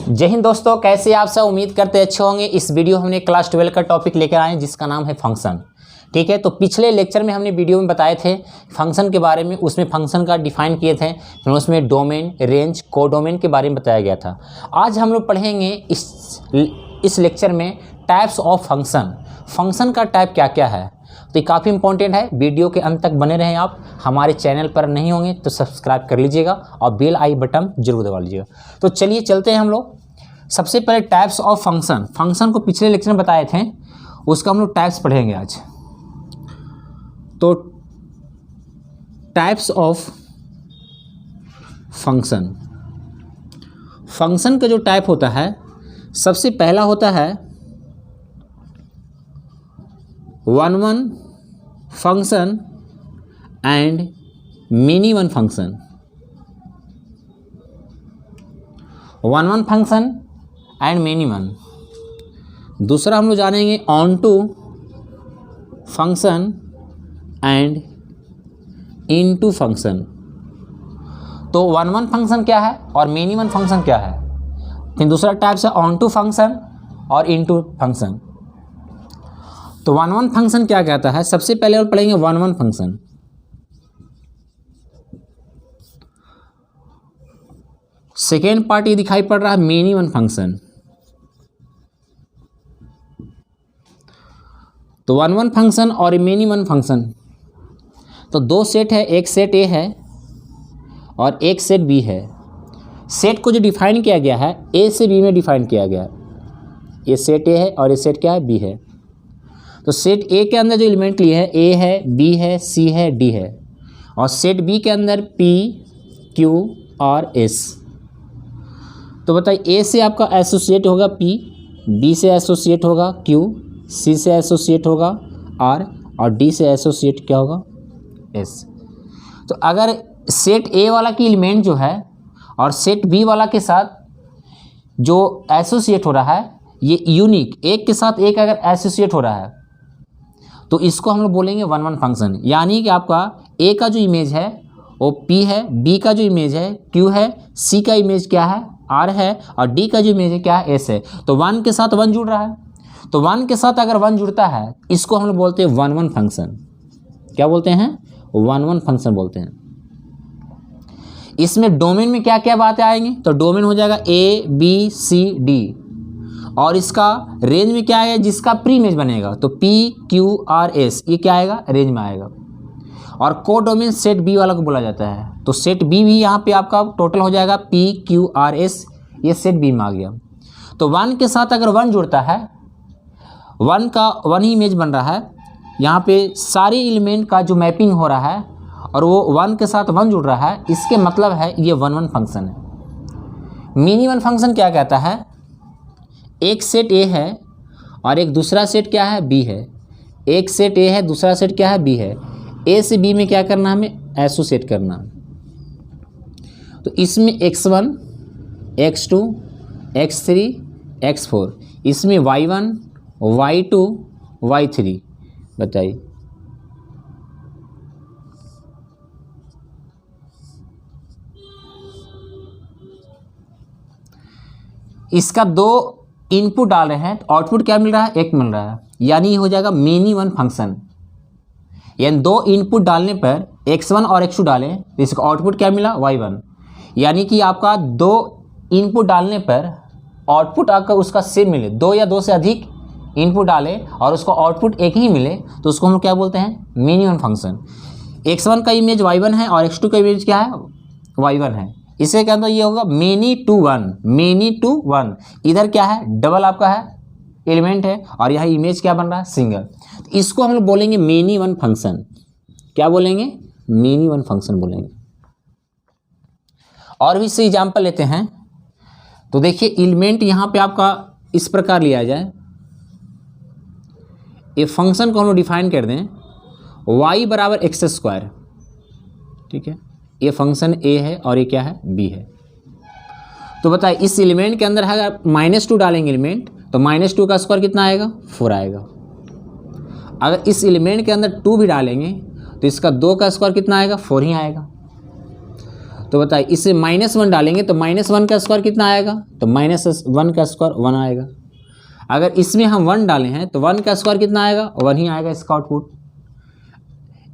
जय हिंद दोस्तों, कैसे आप सब? उम्मीद करते अच्छे होंगे। इस वीडियो हमने क्लास 12 का टॉपिक लेकर आए हैं जिसका नाम है फंक्शन। ठीक है, तो पिछले लेक्चर में हमने वीडियो में बताए थे फंक्शन के बारे में, उसमें फंक्शन का डिफाइन किए थे, फिर उसमें डोमेन, रेंज, कोडोमेन के बारे में बताया गया था। आज हम लोग पढ़ेंगे इस लेक्चर में टाइप्स ऑफ फंक्शन। फंक्शन का टाइप क्या क्या है, तो ये काफ़ी इंपॉर्टेंट है। वीडियो के अंत तक बने रहें। आप हमारे चैनल पर नहीं होंगे तो सब्सक्राइब कर लीजिएगा और बेल आई बटन जरूर दबा लीजिएगा। तो चलिए चलते हैं हम लोग। सबसे पहले टाइप्स ऑफ फंक्शन। फंक्शन को पिछले लेक्चर में बताए थे, उसका हम लोग टाइप्स पढ़ेंगे आज। तो टाइप्स ऑफ फंक्शन, फंक्शन का जो टाइप होता है, सबसे पहला होता है one function and many one function. One function and many one. दूसरा हम लोग जानेंगे onto function and into function. तो वन फंक्शन क्या है और मिनी वन फंक्शन क्या है। फिर दूसरा टाइप है ऑन टू फंक्शन और इन टू फंक्शन। तो वन फंक्शन क्या कहता है, सबसे पहले हम पढ़ेंगे वन फंक्शन। सेकेंड पार्ट ये दिखाई पड़ रहा है मिनी वन फंक्शन। तो वन फंक्शन और मिनी वन फंक्शन, तो दो सेट है, एक सेट ए है और एक सेट बी है। सेट को जो डिफाइन किया गया है ए से बी में डिफाइन किया गया है। ये सेट ए है और ये सेट क्या है, बी है। तो सेट ए के अंदर जो एलिमेंट लिए है, ए है, बी है, सी है, डी है। और सेट बी के अंदर पी, क्यू और एस। तो बताइए, ए से आपका एसोसिएट होगा पी, बी से एसोसिएट होगा क्यू, सी से एसोसिएट होगा आर और डी से एसोसिएट क्या होगा, एस। तो अगर सेट ए वाला की एलिमेंट जो है और सेट बी वाला के साथ जो एसोसिएट हो रहा है, ये यूनिक, एक के साथ एक अगर एसोसिएट हो रहा है तो इसको हम लोग बोलेंगे वन फंक्शन। यानी कि आपका ए का जो इमेज है वो पी है, बी का जो इमेज है क्यू है, सी का इमेज क्या है, आर है और डी का जो इमेज है क्या है, एस है। तो वन के साथ वन जुड़ रहा है। तो वन के साथ अगर वन जुड़ता है इसको हम लोग बोलते हैं वन फंक्शन। क्या बोलते हैं, वन फंक्शन बोलते हैं। इसमें डोमेन में क्या क्या बातें आएंगी, तो डोमेन हो जाएगा ए बी सी डी। और इसका रेंज में क्या आएगा, जिसका प्री इमेज बनेगा, तो पी क्यू आर एस, ये क्या आएगा, रेंज में आएगा। और कोडोमेन सेट बी वाला को बोला जाता है। तो सेट बी भी यहाँ पे आपका टोटल हो जाएगा पी क्यू आर एस, ये सेट बी में आ गया। तो वन के साथ अगर वन जुड़ता है, वन का वन ही इमेज बन रहा है, यहाँ पे सारे एलिमेंट का जो मैपिंग हो रहा है और वो वन के साथ वन जुड़ रहा है, इसके मतलब है ये वन फंक्शन है। मिनी वन फंक्शन क्या कहता है, एक सेट ए है और एक दूसरा सेट क्या है, बी है। एक सेट ए है, दूसरा सेट क्या है, बी है। ए से बी में क्या करना है, हमें एसोसिएट करना। तो इसमें x1, x2, x3, x4, इसमें y1, y2, y3। बताइए, इसका दो इनपुट डाल रहे हैं तो आउटपुट क्या मिल रहा है, एक मिल रहा है। यानी ये हो जाएगा मिनी वन फंक्शन। यानी दो इनपुट डालने पर x1 और x2 डालें तो इसका आउटपुट क्या मिला, y1। यानी कि आपका दो इनपुट डालने पर आउटपुट आपका उसका सेम मिले। दो या दो से अधिक इनपुट डालें और उसको आउटपुट एक ही मिले तो उसको हम क्या बोलते हैं, मिनी वन फंक्शन। x1 का इमेज y1 है और x2 का इमेज क्या है, y1 है। इसे क्या तो ये होगा many to one, many to one. इधर क्या है, डबल आपका है एलिमेंट है और यहाँ इमेज क्या बन रहा है, सिंगल। तो इसको हम लोग बोलेंगे मेनी वन फंक्शन। क्या बोलेंगे, मेनी वन फंक्शन बोलेंगे। और भी से एग्जाम्पल लेते हैं। तो देखिए, एलिमेंट यहाँ पे आपका इस प्रकार लिया जाए, ये फंक्शन को हम लोग डिफाइन कर दें y बराबर एक्स स्क्वायर। ठीक है, ये फंक्शन a है और ये क्या है, b है। तो बताइए, इस एलिमेंट के अंदर अगर -2 डालेंगे एलिमेंट तो -2 का स्क्वायर कितना आएगा, 4 आएगा। अगर इस एलिमेंट के अंदर 2 भी डालेंगे तो इसका 2 का स्क्वायर कितना आएगा, 4 ही आएगा। तो बताइए इसे -1 डालेंगे तो -1 का स्क्वायर कितना आएगा, तो -1 का स्क्वायर 1 आएगा। अगर इसमें हम 1 डाले हैं तो 1 का स्क्वायर कितना आएगा, 1 ही आएगा इसका आउटपुट।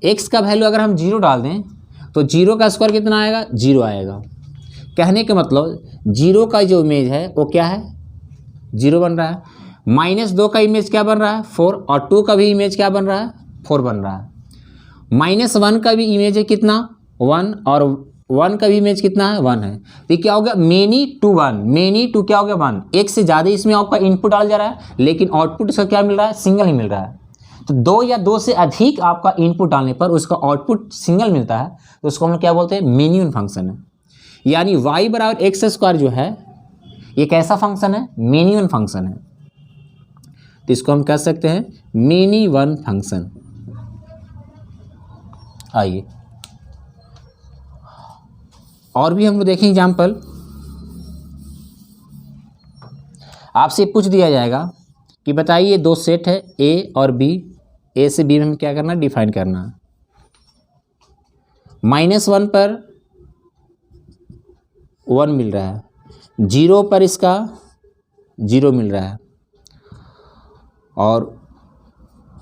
x का वैल्यू अगर हम 0 डाल दें तो 0 का स्क्वायर कितना आएगा, 0 आएगा। कहने का मतलब 0 का जो इमेज है वो क्या है, 0 बन रहा है। -2 का इमेज क्या बन रहा है, 4, और 2 का भी इमेज क्या बन रहा है, 4 बन रहा है। -1 का भी इमेज है कितना, 1, और 1 का भी इमेज कितना है, 1 है। तो क्या हो गया, मेनी टू 1, मेनी टू क्या हो गया 1, एक से ज़्यादा इसमें आपका इनपुट डाल जा रहा है लेकिन आउटपुट इसका क्या मिल रहा है, सिंगल ही मिल रहा है। तो 2 या 2 से अधिक आपका इनपुट डालने पर उसका आउटपुट सिंगल मिलता है, तो उसको हम क्या बोलते हैं, मेनी वन फंक्शन है। यानी y बराबर एक्स स्क्वायर जो है ये कैसा फंक्शन है, मेनी वन फंक्शन है। तो इसको हम कह सकते हैं मेनी वन फंक्शन। आइए और भी हम लोग देखें एग्जाम्पल। आपसे पूछ दिया जाएगा कि बताइए 2 सेट है a और b, a से b में हमें क्या करना है, डिफाइन करना है। -1 पर 1 मिल रहा है, 0 पर इसका 0 मिल रहा है, और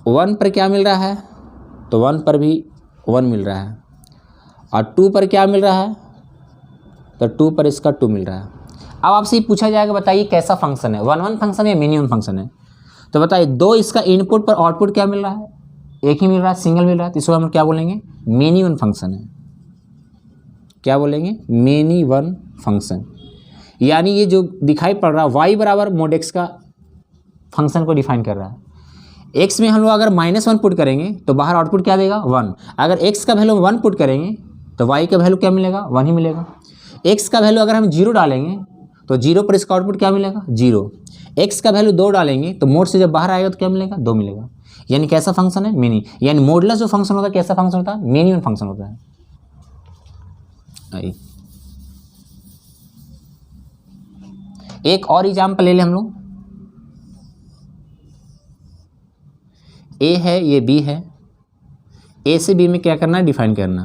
1 पर क्या मिल रहा है, तो 1 पर भी 1 मिल रहा है, और 2 पर क्या मिल रहा है, तो 2 पर इसका 2 मिल रहा है। अब आपसे ये पूछा जाएगा बताइए कैसा फंक्शन है, 1 1 फंक्शन है या मिनिमम फंक्शन है। तो बताइए 2 इसका इनपुट पर आउटपुट क्या मिल रहा है, एक ही मिल रहा है, सिंगल मिल रहा है, तो इसको हम क्या बोलेंगे, मेनी वन फंक्शन है। क्या बोलेंगे, मेनी वन फंक्शन। यानी ये जो दिखाई पड़ रहा है y बराबर मोड x का फंक्शन को डिफाइन कर रहा है। x में हम लोग अगर -1 पुट करेंगे तो बाहर आउटपुट क्या देगा, 1। अगर x का वैल्यू 1 पुट करेंगे तो y का वैल्यू क्या मिलेगा, 1 ही मिलेगा। x का वैल्यू अगर हम 0 डालेंगे तो 0 पर इसका आउटपुट क्या मिलेगा, 0। x का वैल्यू 2 डालेंगे तो मोड से जब बाहर आएगा तो क्या मिलेगा, 2 मिलेगा। यानी कैसा फंक्शन है, मेनी। यानी मोडलेस जो फंक्शन होता है कैसा फंक्शन होता है, मेनी वन फंक्शन होता है। एक और एग्जाम्पल ले लें हम लोग। a है, ये b है, a से b में क्या करना है, डिफाइन करना।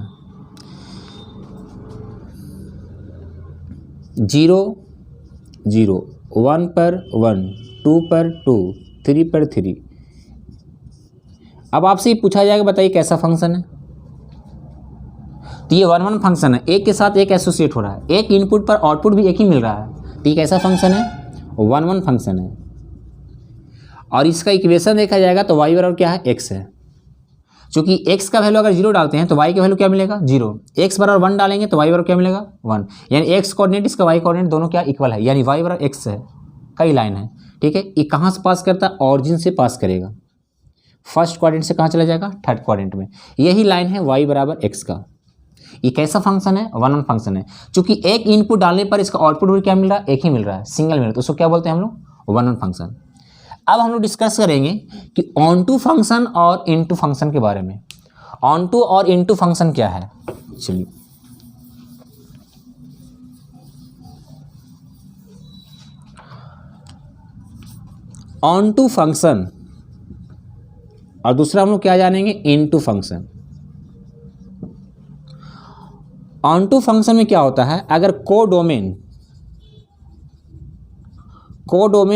0 0, 1 पर 1, 2 पर 2, 3 पर 3। अब आपसे पूछा जाएगा बताइए कैसा फंक्शन है। तो ये 1 1 फंक्शन है, एक के साथ एक एसोसिएट हो रहा है, एक इनपुट पर आउटपुट भी एक ही मिल रहा है। तो ये कैसा फंक्शन है, 1 1 फंक्शन है। और इसका इक्वेशन देखा जाएगा तो y बराबर क्या है, x है। क्योंकि x का वैल्यू अगर 0 डालते हैं तो y का वैल्यू क्या मिलेगा, 0। x बराबर 1 डालेंगे तो y बराबर क्या मिलेगा, 1। यानी x कोऑर्डिनेट इसका y कोऑर्डिनेट दोनों क्या इक्वल है, यानी y बराबर x है। कई लाइन है, ठीक है। ये कहाँ से पास करता है, ऑरिजिन से पास करेगा। फर्स्ट क्वाड्रेंट से कहाँ चला जाएगा, थर्ड क्वाड्रेंट में। यही लाइन है y बराबर x का। ये कैसा फंक्शन है, 1 1 फंक्शन है। चूंकि एक इनपुट डालने पर इसका आउटपुट भी क्या मिल रहा है, एक ही मिल रहा है, सिंगल मिल रहा है, तो उसको क्या बोलते हैं हम लोग, 1 1 फंक्शन। अब हम लोग डिस्कस करेंगे कि ऑन टू फंक्शन और इनटू फंक्शन के बारे में। ऑन टू और इनटू फंक्शन क्या है, चलिए ऑन टू फंक्शन और दूसरा हम लोग क्या जानेंगे, into function. Onto function में क्या होता है, अगर कोडोमेन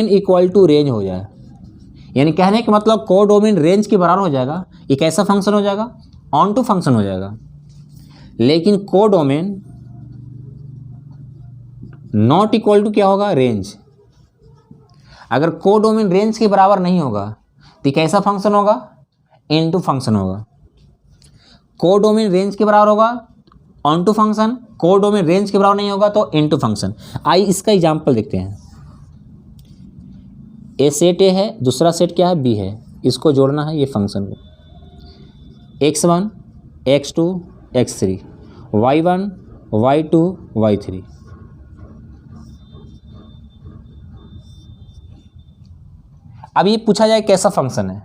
इक्वल टू रेंज हो जाए, यानी कहने का मतलब कोडोमेन रेंज के बराबर हो जाएगा, ये कैसा फंक्शन हो जाएगा, ऑन टू फंक्शन हो जाएगा। लेकिन कोडोमेन नॉट इक्वल टू क्या होगा, रेंज। अगर कोडोमेन रेंज के बराबर नहीं होगा तो कैसा फंक्शन होगा, इनटू फंक्शन होगा। कोडोमेन रेंज के बराबर होगा onto function, codomain range के बराबर नहीं होगा तो इनटू फंक्शन। आइए इसका एग्जांपल देखते हैं। ए सेट ए है, दूसरा सेट क्या है, बी है, इसको जोड़ना है ये फंक्शन को। x1 x2 x3, y1 y2 y3। अब ये पूछा जाए कैसा फंक्शन है,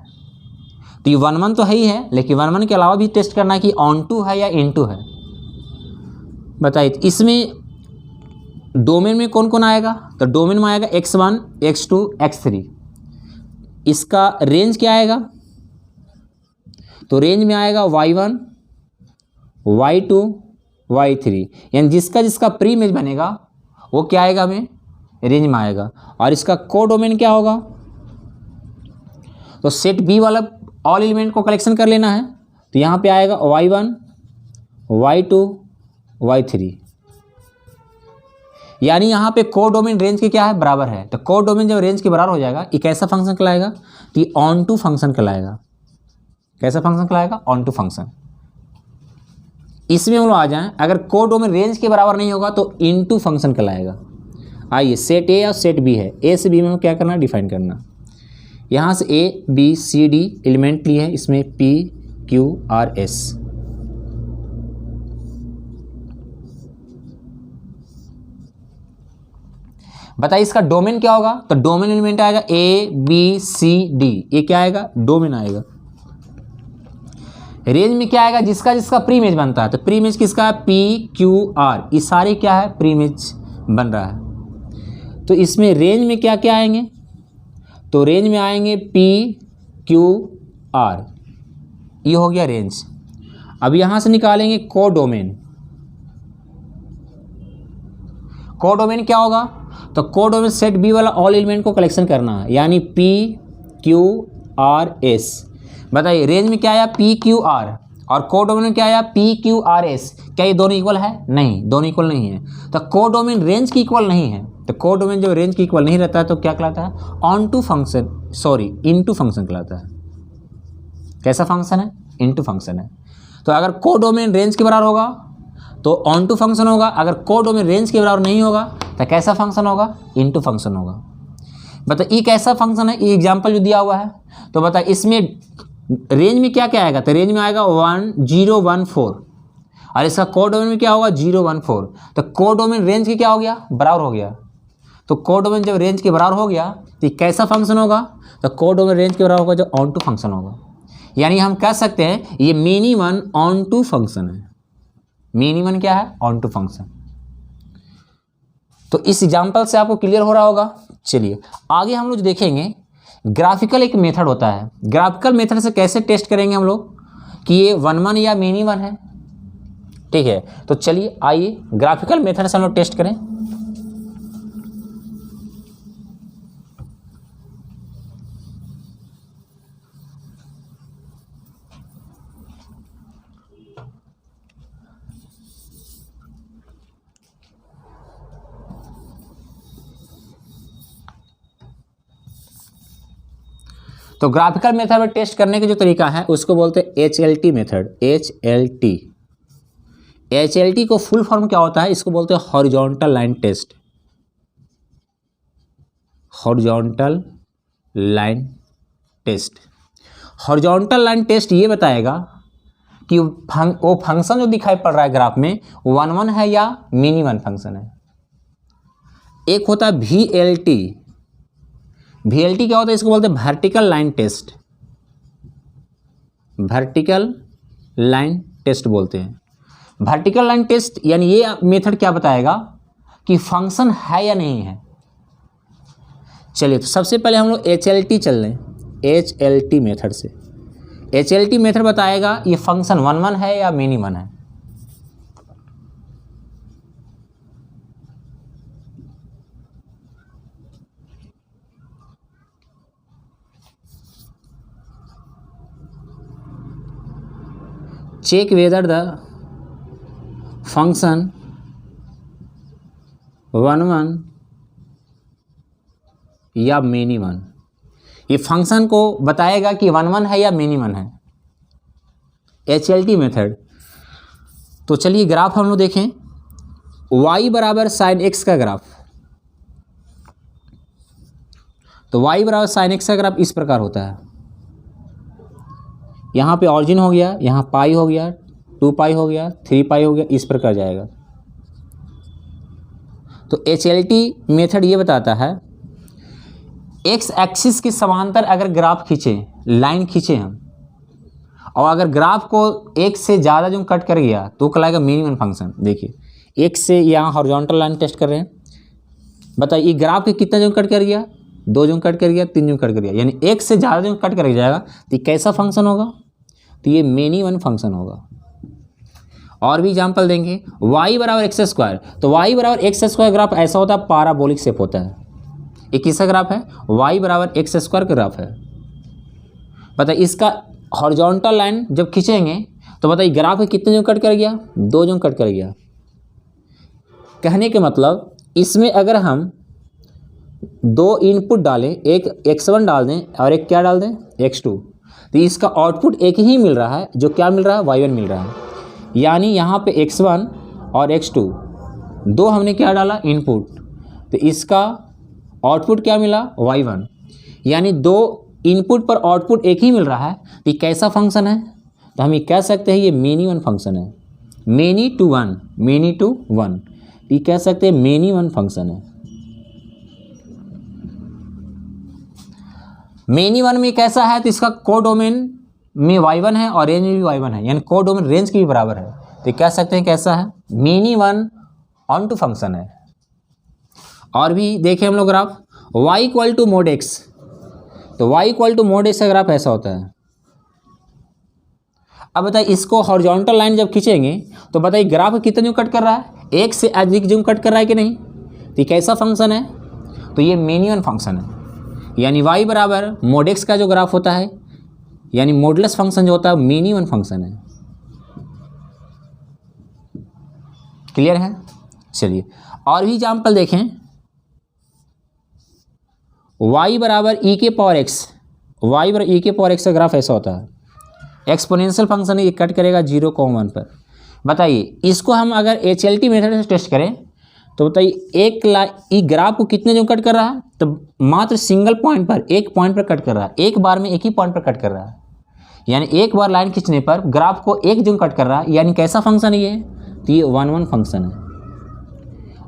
तो ये 1 1 तो है ही है, लेकिन 1 1 के अलावा भी टेस्ट करना है कि ऑन टू है या इनटू है। बताइए इसमें डोमेन में कौन कौन आएगा, तो डोमेन में आएगा x1 x2 x3। इसका रेंज क्या आएगा, तो रेंज में आएगा y1 y2 y3, यानी जिसका जिसका प्री इमेज बनेगा वो क्या आएगा, हमें रेंज में आएगा। और इसका कोडोमेन क्या होगा, तो सेट बी वाला ऑल एलिमेंट को कलेक्शन कर लेना है, तो यहाँ पे आएगा y1 y2 y3, यानी यहाँ पे कोडोमेन रेंज के क्या है, बराबर है। तो कोडोमेन जब रेंज के बराबर हो जाएगा ये कैसा फंक्शन कहलाएगा, तो ये ऑन टू फंक्शन कहलाएगा। कैसा फंक्शन कहलाएगा, ऑन टू फंक्शन। इसमें हम लोग आ जाएं, अगर कोडोमेन रेंज के बराबर नहीं होगा तो इनटू फंक्शन कहलाएगा। आइए, सेट ए और सेट बी है, ए से बी में क्या करना, डिफाइन करना। यहाँ से A B C D element लिए हैं, इसमें पी क्यू आर एस। बताइए इसका डोमेन क्या होगा, तो डोमेन एलिमेंट आएगा ए बी सी डी, ये क्या आएगा, डोमेन आएगा। रेंज में क्या आएगा, जिसका जिसका प्री इमेज बनता है, तो प्री इमेज किसका है, पी क्यू आर, ये सारे क्या है, प्री इमेज बन रहा है। तो इसमें रेंज में क्या क्या आएंगे, तो रेंज में आएंगे पी क्यू आर, ये हो गया रेंज। अब यहाँ से निकालेंगे कोडोमेन। कोडोमेन क्या होगा, तो कोडोमेन सेट बी वाला ऑल एलिमेंट को कलेक्शन करना है, यानी पी क्यू आर एस। बताइए रेंज में क्या आया, पी क्यू आर, और कोडोमेन में क्या आया, पी क्यू आर एस। क्या ये दोनों इक्वल है, नहीं, दोनों इक्वल नहीं है। तो कोडोमेन रेंज की इक्वल नहीं है, तो कोडोमेन जब रेंज की इक्वल नहीं रहता है तो क्या कहलाता है, onto function, sorry into function कहलाता है। कैसा फंक्शन है, इनटू फंक्शन है। तो अगर कोडोमेन रेंज के बराबर होगा तो ऑन टू फंक्शन होगा, अगर कोडोमेन रेंज के बराबर नहीं होगा तो कैसा फंक्शन होगा, इनटू फंक्शन होगा। बता ये कैसा फंक्शन है, ये एग्जांपल जो दिया हुआ है, तो बता इसमें रेंज में क्या क्या आएगा, तो रेंज में आएगा 1014, और इसका कोडोमेन में क्या होगा, 014। तो कोडोमेन रेंज के क्या हो गया, बराबर हो गया। तो कोडोमेन जब रेंज के बराबर हो गया तो ये कैसा फंक्शन होगा, तो कोडोमेन रेंज के बराबर होगा जो ऑन टू फंक्शन होगा। यानी हम कह सकते हैं ये मिनिमम ऑन टू फंक्शन है। मिनिमम क्या है, ऑन टू फंक्शन। तो इस एग्जांपल से आपको क्लियर हो रहा होगा। चलिए आगे हम लोग देखेंगे, ग्राफिकल एक मेथड होता है। ग्राफिकल मेथड से कैसे टेस्ट करेंगे हम लोग कि ये 1-1 या मिनिमम है, ठीक है। तो चलिए आइए ग्राफिकल मेथड से हम लोग टेस्ट करें। तो ग्राफिकल मेथड में टेस्ट करने का जो तरीका है उसको बोलते हैं HLT मेथड। HLT को फुल फॉर्म क्या होता है, इसको बोलते हैं horizontal line test. Horizontal line test. Horizontal line test ये बताएगा कि वो फंक्शन जो दिखाई पड़ रहा है ग्राफ में 1-1 है या मिनिमम फंक्शन है। एक होता है VLT। VLT क्या होता है, इसको बोलते हैं vertical line test. Vertical line test बोलते हैं। वर्टिकल लाइन टेस्ट यानी ये मेथड क्या बताएगा कि फंक्शन है या नहीं है। चलिए तो सबसे पहले हम लोग HLT चल लें, HLT मेथड से। HLT मेथड बताएगा ये फंक्शन 1-1 है या मिनिमम है। check whether the function 1-1 या मिनिमम, ये फंक्शन को बताएगा कि 1-1 है या मिनिमम है। HLT method. तो चलिए ग्राफ हम लोग देखें, y बराबर साइन एक्स का ग्राफ। तो y बराबर साइन एक्स का ग्राफ इस प्रकार होता है। यहाँ पे ऑरिजिन हो गया, यहाँ पाई हो गया, 2 पाई हो गया, 3 पाई हो गया, इस प्रकार जाएगा। तो HLT मेथड ये बताता है एक्स एक्सिस के समांतर अगर ग्राफ खींचें, लाइन खींचें हम, और अगर ग्राफ को एक से ज़्यादा जो कट कर गया तो कहलाएगा मिनिमम फंक्शन। देखिए एक से यहाँ हॉरिजॉन्टल लाइन टेस्ट कर रहे हैं, बताइए ये ग्राफ के कितना जो कट कर गया, 2 जो कट कर गया, 3 जो कट कर गया, यानी एक से ज़्यादा जो कट कर जाएगा तो ये कैसा फंक्शन होगा, तो ये मिनिमम फंक्शन होगा। और भी एग्जाम्पल देंगे। y बराबर एक्स स्क्वायर, तो y बराबर एक्स स्क्वायर ग्राफ ऐसा होता है, पाराबोलिक शेप होता है। ये किसका ग्राफ है? y बराबर एक्स स्क्वायर का ग्राफ है। बताइए इसका हॉरिजॉन्टल लाइन जब खींचेंगे तो बताइए ग्राफ में कितने जन कट कर गया? 2 जन कट कर गया। कहने के मतलब इसमें अगर हम 2 इनपुट डालें, एक x1 डाल दें और एक क्या डाल दें? x2, तो इसका आउटपुट एक ही मिल रहा है, जो क्या मिल रहा है? y1 मिल रहा है। यानी यहाँ पे x1 और x2 2 हमने क्या डाला? इनपुट, तो इसका आउटपुट क्या मिला? y1। यानी 2 इनपुट पर आउटपुट एक ही मिल रहा है, तो ये कैसा फंक्शन है? तो हम ये कह सकते हैं ये मेनी वन फंक्शन है। Many to one, many to one, ये कह सकते हैं मेनी वन फंक्शन है। मेनी वन में कैसा है? तो इसका कोडोमेन में y1 है और रेंज में भी y1 है, यानी कोडोमेन रेंज के भी बराबर है, तो कह सकते हैं कैसा है? Many one onto function है। और भी देखें हम लोग graph y equal to mod x, तो y equal to mod x का ग्राफ ऐसा होता है। अब बताइए इसको हॉरिजॉन्टल लाइन जब खींचेंगे तो बताइए ग्राफ कितने जूम कट कर रहा है? एक से अधिक जूम कट कर रहा है कि नहीं? तो ये कैसा फंक्शन है? तो ये मेनी वन फंक्शन है। यानी y बराबर मोड x का जो ग्राफ होता है, यानी मॉडुलस फंक्शन जो होता है मेनी वन फंक्शन है। क्लियर है? चलिए और भी एग्जाम्पल देखें। y बराबर e के पावर x, y बराबर e के पावर x का ग्राफ ऐसा होता है। एक्सपोनेंशियल फंक्शन है, ये कट करेगा 0, 1 पर। बताइए इसको हम अगर HLT मेथड से टेस्ट करें तो बताइए ये ग्राफ को कितने जो कट कर रहा है? तो मात्र सिंगल पॉइंट पर, एक पॉइंट पर कट कर रहा है, एक बार में एक ही पॉइंट पर कट कर रहा है। यानी एक बार लाइन खींचने पर ग्राफ को एक जूम कट कर रहा है, यानी कैसा फंक्शन है ये? तो ये 1-1 फंक्शन है।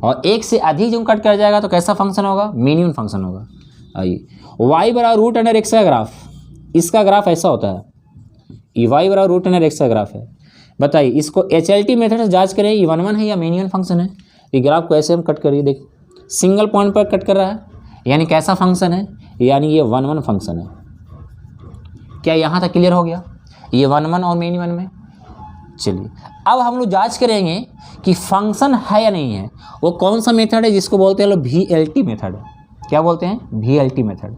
और एक से अधिक जूम कट कर जाएगा तो कैसा फंक्शन होगा? मिनिमम फंक्शन होगा। आइए y बराबर रूट अंडर x का ग्राफ, इसका ग्राफ ऐसा होता है। ये y बराबर रूट अंडर x का ग्राफ है। बताइए इसको HLT मेथड से जांच करें, ये 1-1 है या मिनिमम फंक्शन है? ये ग्राफ को ऐसे हम कट करिए, देखिए सिंगल पॉइंट पर कट कर रहा है, यानी कैसा फंक्शन है? यानी ये 1-1 फंक्शन है। क्या यहाँ तक क्लियर हो गया? ये 1-1 और मेनी वन में। चलिए अब हम लोग जांच करेंगे कि फंक्शन है या नहीं है। वो कौन सा मेथड है? जिसको बोलते हैं लोग VLT मेथड। क्या बोलते हैं? VLT method.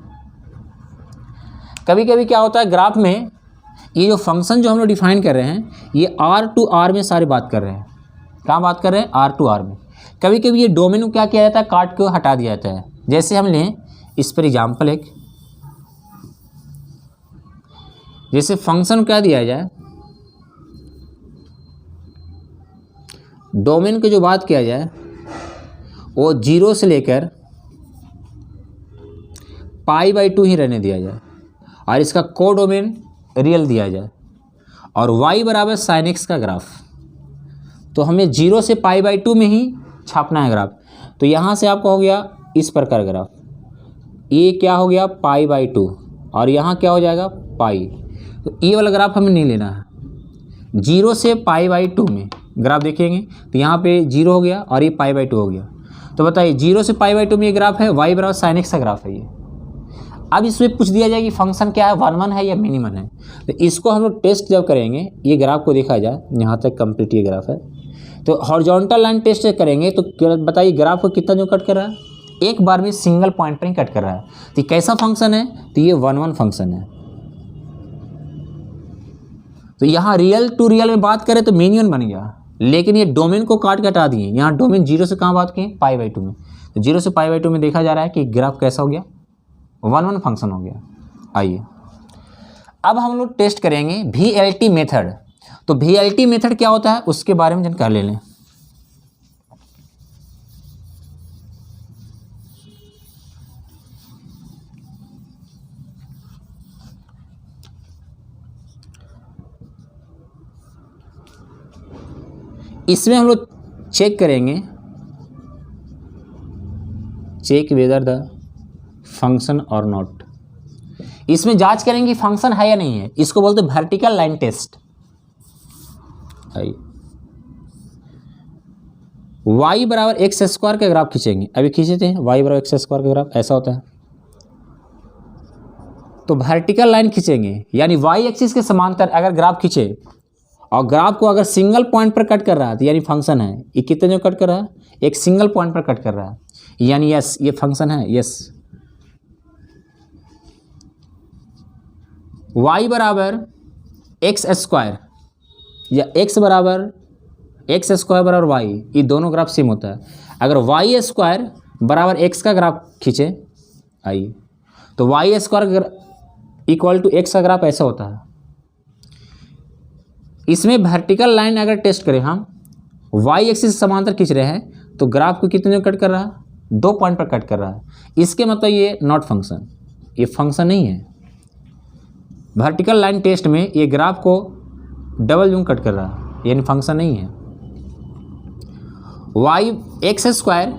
कभी कभी क्या होता है ग्राफ में, ये जो फंक्शन जो हम लोग डिफाइन कर रहे हैं ये R टू R में सारी बात कर रहे हैं। कहाँ बात कर रहे हैं? R टू R में। कभी कभी ये डोमेन को क्या किया जाता है? काट के हटा दिया जाता है। जैसे हम लें इस पर एग्जाम्पल एक, जैसे फंक्शन क्या दिया जाए, डोमेन की जो बात किया जाए वो 0 से लेकर π/2 ही रहने दिया जाए, और इसका कोडोमेन रियल दिया जाए, और y बराबर sin x का ग्राफ। तो हमें 0 से π/2 में ही छापना है ग्राफ। तो यहाँ से आपका हो गया इस प्रकार ग्राफ, ये क्या हो गया? π/2, और यहाँ क्या हो जाएगा? पाई। तो ये वाला ग्राफ हमें नहीं लेना है। 0 से π/2 में ग्राफ देखेंगे तो यहाँ पे 0 हो गया और ये π/2 हो गया। तो बताइए 0 से π/2 में ये ग्राफ है, y बराबर sin x का ग्राफ है ये। अब इसमें पूछ दिया जाए कि फंक्शन क्या है? 1-1 है या मिनिमम है? तो इसको हम लोग टेस्ट जब करेंगे, ये ग्राफ को देखा जाए, यहाँ तक कंप्लीट ये ग्राफ है, तो हॉरिजॉन्टल लाइन टेस्ट करेंगे तो बताइए ग्राफ को कितना जो कट कर रहा है? एक बार में सिंगल पॉइंट पर ही कट कर रहा है। तो कैसा फंक्शन है? तो ये 1-1 फंक्शन है। तो यहाँ रियल टू रियल में बात करें तो मिनिमम बन गया, लेकिन ये डोमेन को काट के हटा दिए। यहाँ डोमेन 0 से कहाँ बात किए? π/2 में। तो 0 से π/2 में देखा जा रहा है कि ग्राफ कैसा हो गया? 1-1 फंक्शन हो गया। आइए अब हम लोग टेस्ट करेंगे VLT मेथड। तो VLT मेथड क्या होता है उसके बारे में जानकारी ले लें। इसमें हम लोग चेक करेंगे, चेक वेदर द फंक्शन और नॉट। इसमें जांच करेंगे फंक्शन है या नहीं है। इसको बोलते हैं वर्टिकल लाइन टेस्ट। y बराबर एक्स स्क्वायर का ग्राफ खींचेंगे। अभी खींचे थे y बराबर एक्स स्क्वायर का ग्राफ ऐसा होता है। तो वर्टिकल लाइन खींचेंगे, यानी y एक्सिस के समांतर अगर ग्राफ खींचे और ग्राफ को अगर सिंगल पॉइंट पर कट कर रहा है तो यानी फंक्शन है। ये कितने जो कट कर रहा है, एक सिंगल पॉइंट पर कट कर रहा है, यानी यस ये फंक्शन है। यस y बराबर एक्स स्क्वायर या x बराबर एक्स स्क्वायर बराबर y, ये दोनों ग्राफ सेम होता है। अगर y स्क्वायर बराबर x का ग्राफ खींचे आइए तो y square equal to x का ग्राफ ऐसा होता है। इसमें वर्टिकल लाइन अगर टेस्ट करें हम, y एक्सिस से समांतर खींच रहे हैं तो ग्राफ को कितने कट कर रहा है, 2 पॉइंट पर कट कर रहा है। इसके मतलब ये नॉट फंक्शन, ये फंक्शन नहीं है। वर्टिकल लाइन टेस्ट में ये ग्राफ को डबल यूं कट कर रहा है, यानी फंक्शन नहीं है। y x square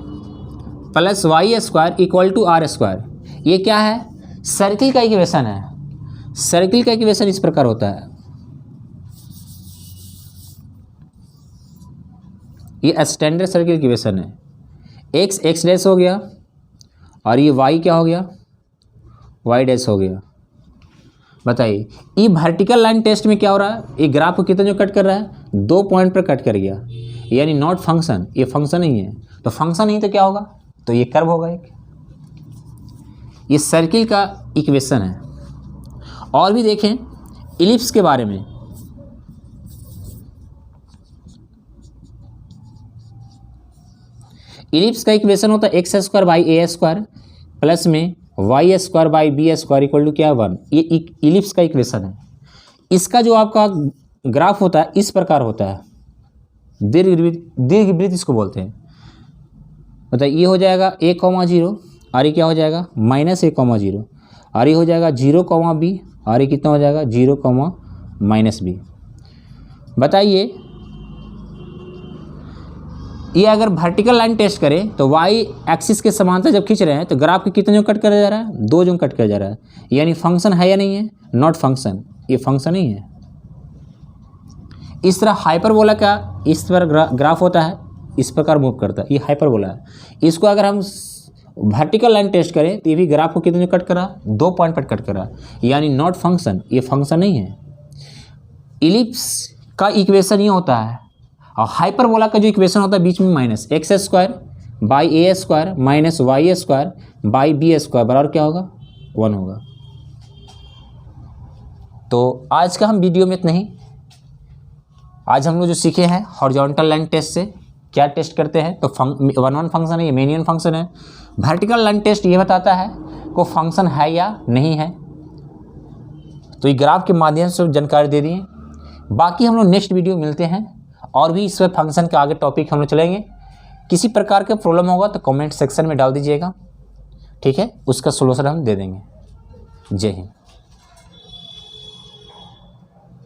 plus y square equal to r square, ये क्या है, सर्किल का इक्वेशन है। सर्किल का इक्वेशन इस प्रकार होता है, ये स्टैंडर्ड सर्किल इक्वेशन है। एक्स एक्स डैश हो गया और ये y क्या हो गया, y डैश हो गया। बताइए ये वर्टिकल लाइन टेस्ट में क्या हो रहा है, ये ग्राफ को कितना जो कट कर रहा है, 2 पॉइंट पर कट कर गया, यानी नॉट फंक्शन, ये फंक्शन नहीं है। तो फंक्शन नहीं तो क्या होगा, तो ये कर्व होगा एक। ये सर्किल का इक्वेशन है। और भी देखें इलिप्स के बारे में। इलिप्स का इक्वेशन होता है x square by a square plus में y square by b square equal to क्या, 1। ये इलिप्स का इक्वेशन है। इसका जो आपका ग्राफ होता है इस प्रकार होता है, दीर्घवृत्त इसको बोलते हैं। बताइए ये हो जाएगा a,0 और ये क्या हो जाएगा -a,0 और ये हो जाएगा 0,b और ये कितना हो जाएगा 0,-b। बताइए ये अगर वर्टिकल लाइन टेस्ट करें तो y एक्सिस के समांतर जब खींच रहे हैं तो ग्राफ के कितने जो कट कर जा रहा है, 2 जो कट कर जा रहा है, यानी फंक्शन है या नहीं है, नॉट फंक्शन, ये फंक्शन नहीं है। इस तरह हाइपरबोला का इस पर ग्राफ होता है, इस प्रकार मूव करता है, ये हाइपरबोला है। इसको अगर हम वर्टिकल लाइन टेस्ट करें तो ये भी ग्राफ को कितने कट करा, 2 पॉइंट पर कट करा, यानी नॉट फंक्शन, ये फंक्शन नहीं है। इलिप्स का इक्वेशन ये होता है और हाइपरबोला का जो इक्वेशन होता है बीच में minus, x square by a square minus y square by b square बराबर क्या होगा, 1 होगा। तो आज का हम वीडियो में इतना ही। आज हम लोग जो सीखे हैं हॉरिजॉन्टल लाइन टेस्ट से क्या टेस्ट करते हैं, तो 1 फंक्शन है, ये मेनियन फंक्शन है। वर्टिकल लाइन टेस्ट ये बताता है को फंक्शन है या नहीं है। तो ये ग्राफ के माध्यम से जानकारी दे दिए। बाकी हम लोग नेक्स्ट वीडियो मिलते हैं और भी इस फंक्शन के आगे टॉपिक हम लोग चलेंगे। किसी प्रकार का प्रॉब्लम होगा तो कमेंट सेक्शन में डाल दीजिएगा, ठीक है, उसका सोल्यूशन हम दे देंगे। जय हिंद।